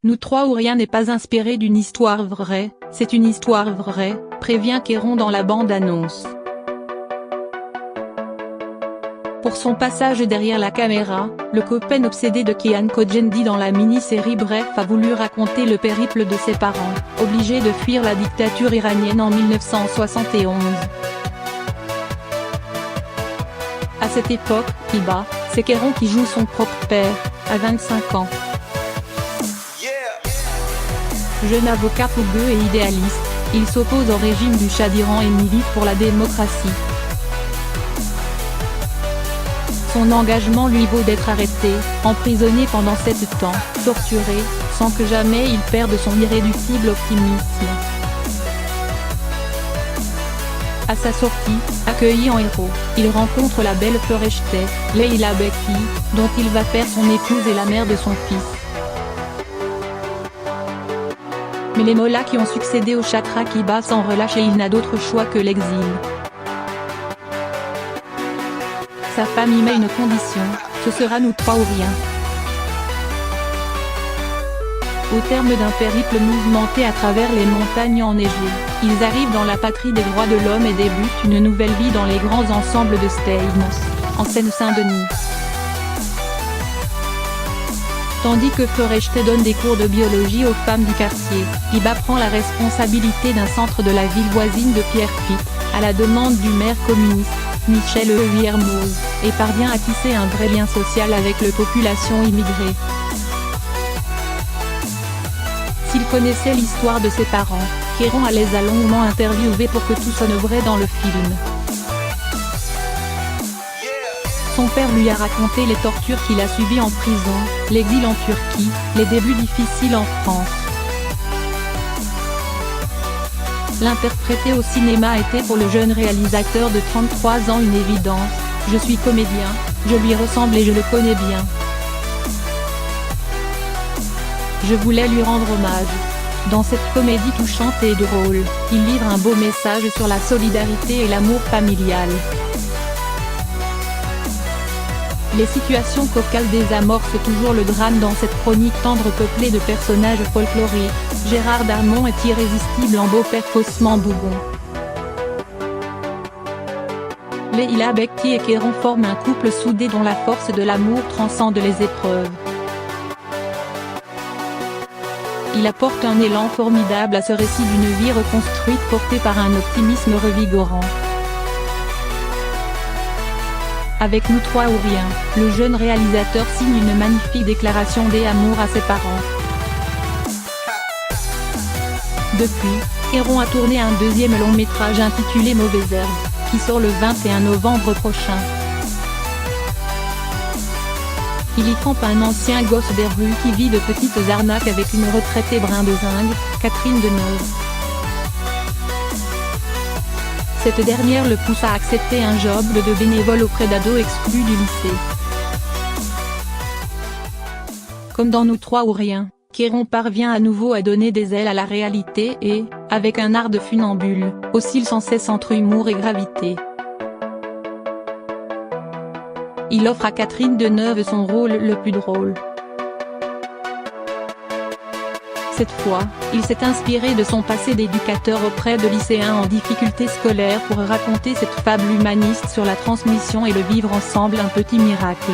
Nous trois ou rien n'est pas inspiré d'une histoire vraie, c'est une histoire vraie, prévient Kéron dans la bande-annonce. Pour son passage derrière la caméra, le copain obsédé de Kian Kojandi dans la mini-série Bref a voulu raconter le périple de ses parents, obligés de fuir la dictature iranienne en 1971. À cette époque, Hiba, c'est Kéron qui joue son propre père, à 25 ans. Jeune avocat fougueux et idéaliste, il s'oppose au régime du Shah d'Iran et milite pour la démocratie. Son engagement lui vaut d'être arrêté, emprisonné pendant 7 ans, torturé, sans que jamais il perde son irréductible optimisme. À sa sortie, accueilli en héros, il rencontre la belle Fereshteh, Leila Bekti, dont il va faire son épouse et la mère de son fils. Mais les mollahs qui ont succédé au Chatrak Hiba s'en relâchent et il n'a d'autre choix que l'exil. Sa femme y met une condition, ce sera nous trois ou rien. Au terme d'un périple mouvementé à travers les montagnes enneigées, ils arrivent dans la patrie des droits de l'homme et débutent une nouvelle vie dans les grands ensembles de Stamos, en Seine-Saint-Denis. Tandis que Fereshteh donne des cours de biologie aux femmes du quartier, Hiba prend la responsabilité d'un centre de la ville voisine de Pierrefitte, à la demande du maire communiste, Michel Hermoz, et parvient à tisser un vrai lien social avec la population immigrée. S'il connaissait l'histoire de ses parents, Kéron les a longuement interviewés pour que tout sonne vrai dans le film. Son père lui a raconté les tortures qu'il a subies en prison, l'exil en Turquie, les débuts difficiles en France. L'interpréter au cinéma était pour le jeune réalisateur de 33 ans une évidence. Je suis comédien, je lui ressemble et je le connais bien. Je voulais lui rendre hommage. Dans cette comédie touchante et drôle, il livre un beau message sur la solidarité et l'amour familial. Les situations cocasses désamorcent toujours le drame dans cette chronique tendre peuplée de personnages folkloriques. Gérard Darmon est irrésistible en beau-père faussement bougon. Leila Bekti et Kéron forment un couple soudé dont la force de l'amour transcende les épreuves. Il apporte un élan formidable à ce récit d'une vie reconstruite portée par un optimisme revigorant. Avec nous trois ou rien, le jeune réalisateur signe une magnifique déclaration d'amour à ses parents. Depuis, Kéron a tourné un deuxième long métrage intitulé Mauvaises Herbes, qui sort le 21 novembre prochain. Il y campe un ancien gosse des rues qui vit de petites arnaques avec une retraitée brindezingue, Catherine Deneuve. Cette dernière le pousse à accepter un job de bénévole auprès d'ados exclus du lycée. Comme dans Nous trois ou rien, Kéron parvient à nouveau à donner des ailes à la réalité et, avec un art de funambule, oscille sans cesse entre humour et gravité. Il offre à Catherine Deneuve son rôle le plus drôle. Cette fois, il s'est inspiré de son passé d'éducateur auprès de lycéens en difficulté scolaire pour raconter cette fable humaniste sur la transmission et le vivre ensemble un petit miracle.